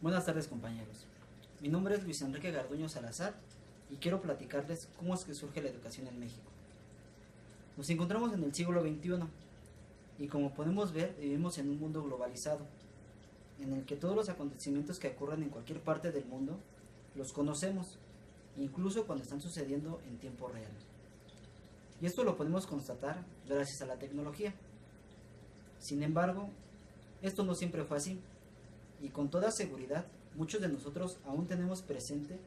Buenas tardes, compañeros. Mi nombre es Luis Enrique Garduño Salazar y quiero platicarles cómo es que surge la educación en México. Nos encontramos en el siglo XXI y, como podemos ver, vivimos en un mundo globalizado en el que todos los acontecimientos que ocurren en cualquier parte del mundo los conocemos, incluso cuando están sucediendo en tiempo real. Y esto lo podemos constatar gracias a la tecnología. Sin embargo, esto no siempre fue así. Y con toda seguridad, muchos de nosotros aún tenemos presente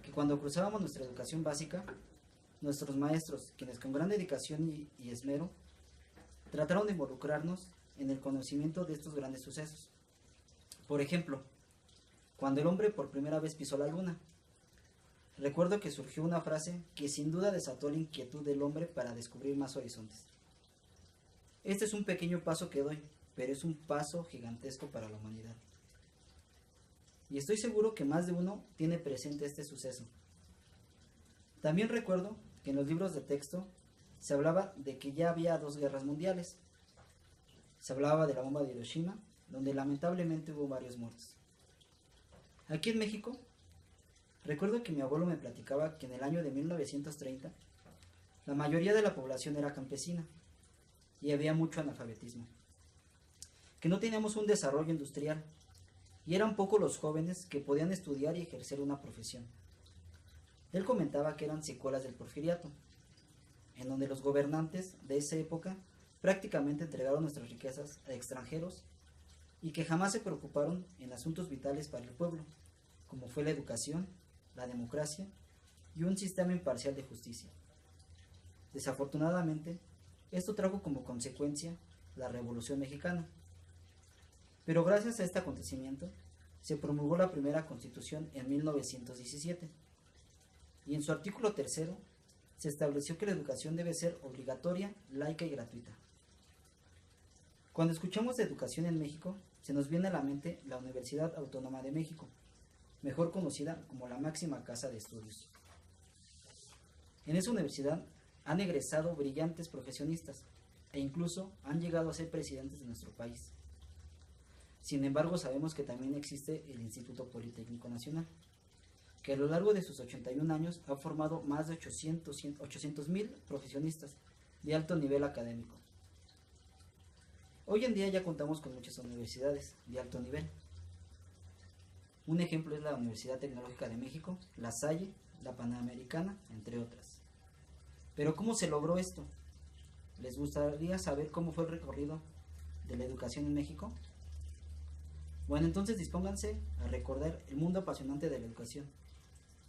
que cuando cruzábamos nuestra educación básica, nuestros maestros, quienes con gran dedicación y esmero, trataron de involucrarnos en el conocimiento de estos grandes sucesos. Por ejemplo, cuando el hombre por primera vez pisó la luna, recuerdo que surgió una frase que sin duda desató la inquietud del hombre para descubrir más horizontes. Este es un pequeño paso que doy, pero es un paso gigantesco para la humanidad. Y estoy seguro que más de uno tiene presente este suceso. También recuerdo que en los libros de texto se hablaba de que ya había dos guerras mundiales. Se hablaba de la bomba de Hiroshima, donde lamentablemente hubo varios muertos. Aquí en México, recuerdo que mi abuelo me platicaba que en el año de 1930 la mayoría de la población era campesina y había mucho analfabetismo, que no teníamos un desarrollo industrial y eran pocos los jóvenes que podían estudiar y ejercer una profesión. Él comentaba que eran secuelas del porfiriato, en donde los gobernantes de esa época prácticamente entregaron nuestras riquezas a extranjeros y que jamás se preocuparon en asuntos vitales para el pueblo, como fue la educación, la democracia y un sistema imparcial de justicia. Desafortunadamente, esto trajo como consecuencia la Revolución Mexicana. Pero gracias a este acontecimiento, se promulgó la primera Constitución en 1917, y en su artículo 3 se estableció que la educación debe ser obligatoria, laica y gratuita. Cuando escuchamos de educación en México, se nos viene a la mente la Universidad Autónoma de México, mejor conocida como la máxima casa de estudios. En esa universidad han egresado brillantes profesionistas e incluso han llegado a ser presidentes de nuestro país. Sin embargo, sabemos que también existe el Instituto Politécnico Nacional, que a lo largo de sus 81 años ha formado más de 800,000 profesionistas de alto nivel académico. Hoy en día ya contamos con muchas universidades de alto nivel. Un ejemplo es la Universidad Tecnológica de México, la Salle, la Panamericana, entre otras. Pero ¿cómo se logró esto? ¿Les gustaría saber cómo fue el recorrido de la educación en México? Bueno, entonces dispónganse a recordar el mundo apasionante de la educación,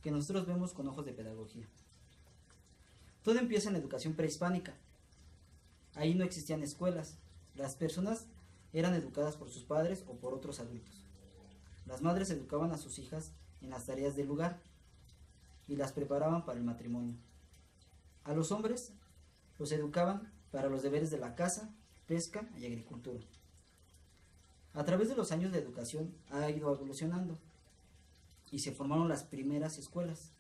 que nosotros vemos con ojos de pedagogía. Todo empieza en la educación prehispánica. Ahí no existían escuelas. Las personas eran educadas por sus padres o por otros adultos. Las madres educaban a sus hijas en las tareas del hogar y las preparaban para el matrimonio. A los hombres los educaban para los deberes de la caza, pesca y agricultura. A través de los años la educación ha ido evolucionando y se formaron las primeras escuelas,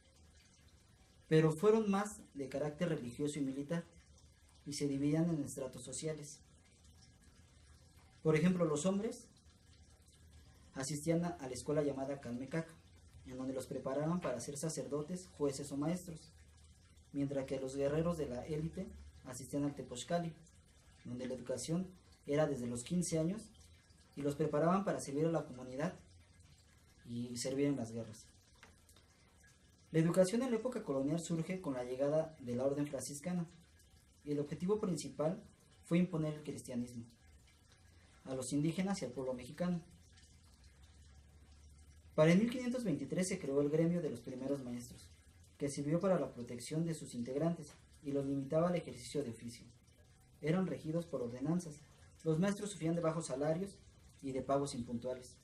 pero fueron más de carácter religioso y militar y se dividían en estratos sociales. Por ejemplo, los hombres asistían a la escuela llamada Calmecac, en donde los preparaban para ser sacerdotes, jueces o maestros, mientras que los guerreros de la élite asistían al Tepochcali, donde la educación era desde los 15 años y los preparaban para servir a la comunidad y servir en las guerras. La educación en la época colonial surge con la llegada de la orden franciscana y el objetivo principal fue imponer el cristianismo a los indígenas y al pueblo mexicano. Para el 1523 se creó el gremio de los primeros maestros, que sirvió para la protección de sus integrantes y los limitaba al ejercicio de oficio. Eran regidos por ordenanzas. Los maestros sufrían de bajos salarios y de pagos impuntuales.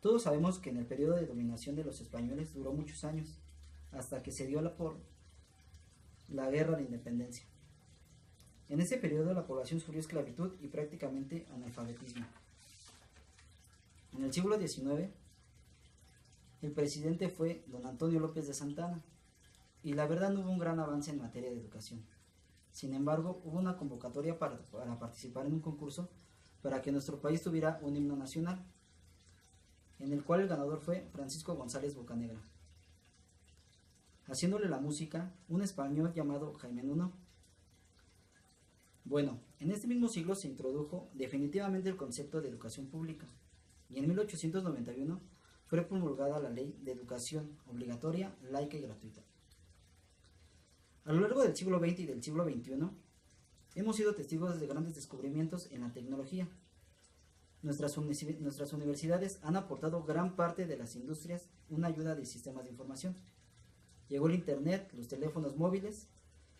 Todos sabemos que en el periodo de dominación de los españoles duró muchos años, hasta que se dio por la guerra de independencia. En ese periodo la población sufrió esclavitud y prácticamente analfabetismo. En el siglo XIX, el presidente fue don Antonio López de Santana, y la verdad no hubo un gran avance en materia de educación. Sin embargo, hubo una convocatoria para participar en un concurso para que nuestro país tuviera un himno nacional. en el cual el ganador fue Francisco González Bocanegra, haciéndole la música un español llamado Jaime Nuno. Bueno, en este mismo siglo se introdujo definitivamente el concepto de educación pública, y en 1891 fue promulgada la Ley de Educación Obligatoria, Laica y Gratuita. A lo largo del siglo XX y del siglo XXI, hemos sido testigos de grandes descubrimientos en la tecnología. Nuestras universidades han aportado gran parte de las industrias una ayuda de sistemas de información. Llegó el Internet, los teléfonos móviles,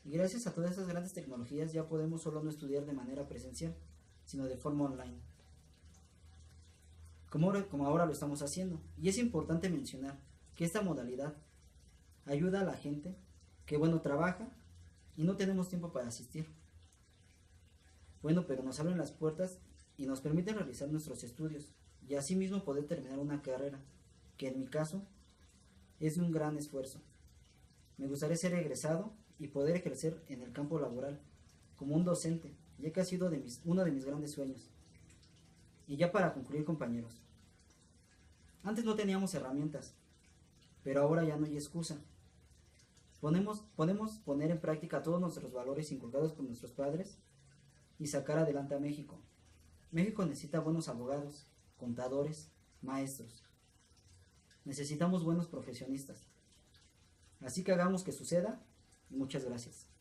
y gracias a todas esas grandes tecnologías ya podemos solo no estudiar de manera presencial, sino de forma online, como ahora lo estamos haciendo. Y es importante mencionar que esta modalidad ayuda a la gente que, bueno, trabaja y no tenemos tiempo para asistir. Bueno, pero nos abren las puertas y nos permiten realizar nuestros estudios y asimismo poder terminar una carrera, que en mi caso es de un gran esfuerzo. Me gustaría ser egresado y poder ejercer en el campo laboral como un docente, ya que ha sido uno de mis grandes sueños. Y ya para concluir, compañeros, antes no teníamos herramientas, pero ahora ya no hay excusa. Podemos poner en práctica todos nuestros valores inculcados por nuestros padres y sacar adelante a México. México necesita buenos abogados, contadores, maestros. Necesitamos buenos profesionistas. Así que hagamos que suceda y muchas gracias.